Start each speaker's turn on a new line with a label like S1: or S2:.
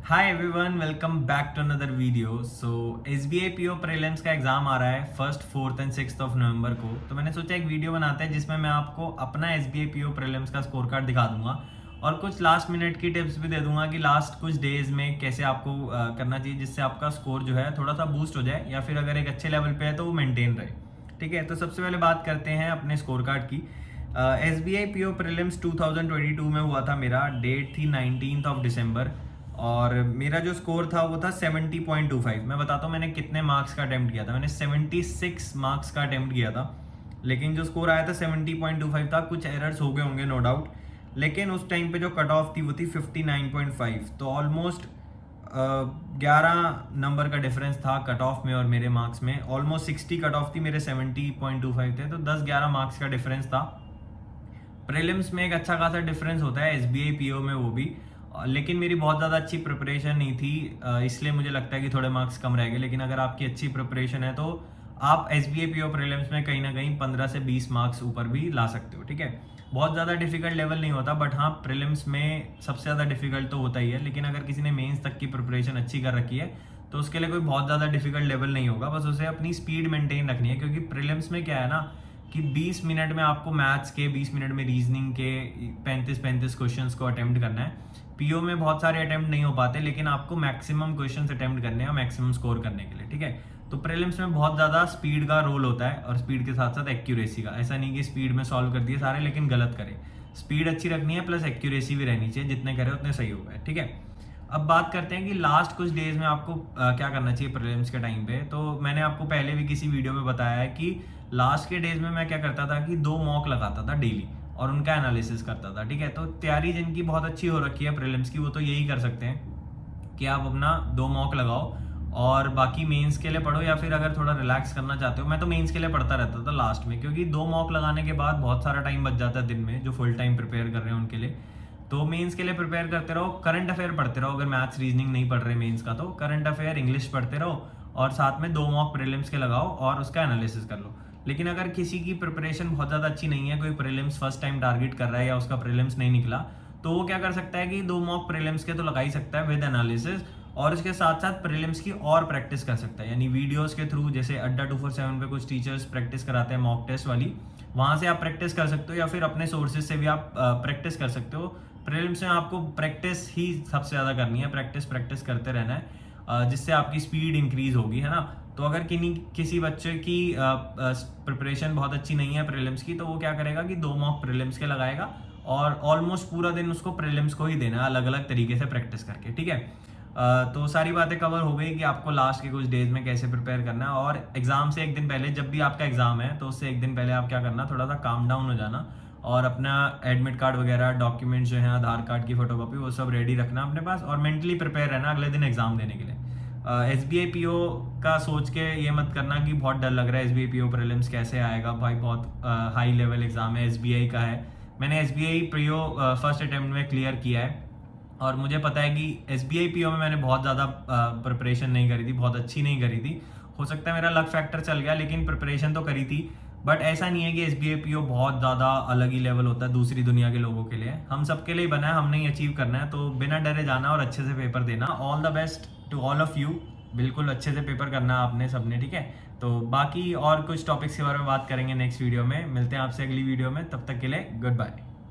S1: Hi everyone, welcome back to another video. So SBI PO prelims का exam आ रहा है 1st, 4th and 6th of November को। तो मैंने सोचा एक वीडियो बनाते हैं जिसमें मैं आपको अपना एसबीआई पीओ प्रीलिम्स का स्कोर कार्ड दिखा दूंगा और कुछ लास्ट मिनट की टिप्स भी दे दूंगा कि लास्ट कुछ डेज में कैसे आपको करना चाहिए जिससे आपका स्कोर जो है थोड़ा सा बूस्ट हो जाए या फिर अगर एक अच्छे लेवल पे है तो वो मेंटेन रहे। ठीक है, तो सबसे पहले बात करते हैं अपने स्कोर कार्ड की। S B I P O prelims 2022 में हुआ था, मेरा डेट थी 19th ऑफ दिसंबर और मेरा जो स्कोर था वो था 70.25। मैं बताता हूँ मैंने कितने मार्क्स का अटेम्प्ट किया था। मैंने 76 मार्क्स का अटेम्प्ट किया था, लेकिन जो स्कोर आया था 70.25 था। कुछ एरर्स हो गए होंगे नो डाउट, लेकिन उस टाइम पे जो कट ऑफ थी वो थी 59.5। तो ऑलमोस्ट 11 नंबर का डिफरेंस था कट ऑफ में और मेरे मार्क्स में। ऑलमोस्ट 60 कट ऑफ थी, मेरे 70.25 थे, तो 10-11 मार्क्स का डिफरेंस था। प्रीलिम्स में एक अच्छा खासा डिफरेंस होता है एसबीआई पीओ में, वो भी। लेकिन मेरी बहुत ज़्यादा अच्छी प्रिपरेशन नहीं थी, इसलिए मुझे लगता है कि थोड़े मार्क्स कम रह गए। लेकिन अगर आपकी अच्छी प्रिपरेशन है तो आप एसबीआई पीओ प्रीलिम्स में कहीं ना कहीं 15 से 20 मार्क्स ऊपर भी ला सकते हो। ठीक है, बहुत ज़्यादा डिफिकल्ट लेवल नहीं होता, बट हाँ प्रीलिम्स में सबसे ज़्यादा डिफिकल्ट तो होता ही है। लेकिन अगर किसी ने मेंस तक की प्रिपरेशन अच्छी कर रखी है तो उसके लिए कोई बहुत ज़्यादा डिफिकल्ट लेवल नहीं होगा। बस उसे अपनी स्पीड मेंटेन रखनी है, क्योंकि प्रीलिम्स में क्या है ना कि 20 मिनट में आपको मैथ्स के, 20 मिनट में रीजनिंग के 35-35 क्वेश्चंस को अटेम्प्ट करना है। पीओ में बहुत सारे अटेम्प्ट नहीं हो पाते, लेकिन आपको मैक्सिमम क्वेश्चंस अटेम्प्ट करने हैं मैक्सिमम स्कोर करने के लिए। ठीक है, तो प्रीलिम्स में बहुत ज़्यादा स्पीड का रोल होता है और स्पीड के साथ साथ एक्यूरेसी का। ऐसा नहीं कि स्पीड में सॉल्व कर दिए सारे लेकिन गलत करें। स्पीड अच्छी रखनी है, प्लस एक्यूरेसी भी रहनी चाहिए, जितने करें उतने सही होगा। ठीक है, अब बात करते हैं कि लास्ट कुछ डेज में आपको क्या करना चाहिए प्रीलिम्स के टाइम पे। तो मैंने आपको पहले भी किसी वीडियो में बताया है कि लास्ट के डेज में मैं क्या करता था कि 2 मॉक लगाता था डेली और उनका एनालिसिस करता था। ठीक है, तो तैयारी जिनकी बहुत अच्छी हो रखी है प्रीलिम्स की वो तो यही कर सकते हैं कि आप अपना 2 मॉक लगाओ और बाकी मेंस के लिए पढ़ो, या फिर अगर थोड़ा रिलैक्स करना चाहते हो, मैं तो मेंस के लिए पढ़ता रहता था लास्ट में, क्योंकि 2 मॉक लगाने के बाद बहुत सारा टाइम बच जाता है दिन में जो फुल टाइम प्रिपेयर कर रहे हैं उनके लिए। तो मेंस के लिए प्रिपेयर करते रहो, करंट अफेयर पढ़ते रहो। अगर मैथ्स रीजनिंग नहीं पढ़ रहे मेंस का तो करंट अफेयर इंग्लिश पढ़ते रहो और साथ में 2 मॉक प्रीलिम्स के लगाओ और उसका एनालिसिस कर लो। लेकिन अगर किसी की प्रिपरेशन बहुत ज़्यादा अच्छी नहीं है, कोई प्रीलिम्स फर्स्ट टाइम टारगेट कर रहा है या उसका प्रीलिम्स नहीं निकला, तो वो क्या कर सकता है कि 2 मॉक प्रीलिम्स के तो लगा ही सकता है विद एनालिसिस, और इसके साथ साथ प्रीलिम्स की और प्रैक्टिस कर सकता है। यानी वीडियोस के थ्रू, जैसे अड्डा 247 पे कुछ टीचर्स प्रैक्टिस कराते हैं मॉक टेस्ट वाली, वहां से आप प्रैक्टिस कर सकते हो, या फिर अपने सोर्सेज से भी आप प्रैक्टिस कर सकते हो। प्रीलिम्स में आपको प्रैक्टिस ही सबसे ज़्यादा करनी है, प्रैक्टिस प्रैक्टिस करते रहना है, जिससे आपकी स्पीड इंक्रीज होगी, है ना। तो अगर किसी बच्चे की प्रिपरेशन बहुत अच्छी नहीं है प्रीलिम्स की, तो वो क्या करेगा कि 2 मॉक प्रीलिम्स के लगाएगा और ऑलमोस्ट पूरा दिन उसको प्रीलिम्स को ही देना है, अलग अलग तरीके से प्रैक्टिस करके। ठीक है, तो सारी बातें कवर हो गई कि आपको लास्ट के कुछ डेज में कैसे प्रिपेयर करना है। और एग्जाम से एक दिन पहले, जब भी आपका एग्जाम है तो उससे एक दिन पहले आप क्या करना, थोड़ा सा काम डाउन हो जाना और अपना एडमिट कार्ड वगैरह, डॉक्यूमेंट्स जो है, आधार कार्ड की फोटोकॉपी, वो सब रेडी रखना अपने पास और मेंटली प्रिपेयर रहना अगले दिन एग्जाम देने के लिए। S B I P O का सोच के ये मत करना कि बहुत डर लग रहा है, S B I P O prelims कैसे आएगा भाई, बहुत हाई लेवल एग्जाम है, एस बी आई का है। मैंने S B I P O first attempt में क्लियर किया है और मुझे पता है कि S B I P O में मैंने बहुत ज़्यादा प्रिपरेशन नहीं करी थी, बहुत अच्छी नहीं करी थी। हो सकता है मेरा लक फैक्टर चल गया, लेकिन प्रिपरेशन तो करी थी। बट ऐसा नहीं है कि S B I P O बहुत ज़्यादा अलग ही लेवल होता है दूसरी दुनिया के लोगों के लिए। हम सबके लिए बना है, हमने ही अचीव करना है, तो बिना डरे जाना और अच्छे से पेपर देना। All the best to all of you. बिल्कुल अच्छे से पेपर करना आपने सबने। ठीक है, तो बाकी और कुछ टॉपिक्स के बारे में बात करेंगे नेक्स्ट वीडियो में। मिलते हैं आपसे अगली वीडियो में, तब तक के लिए गुड बाय।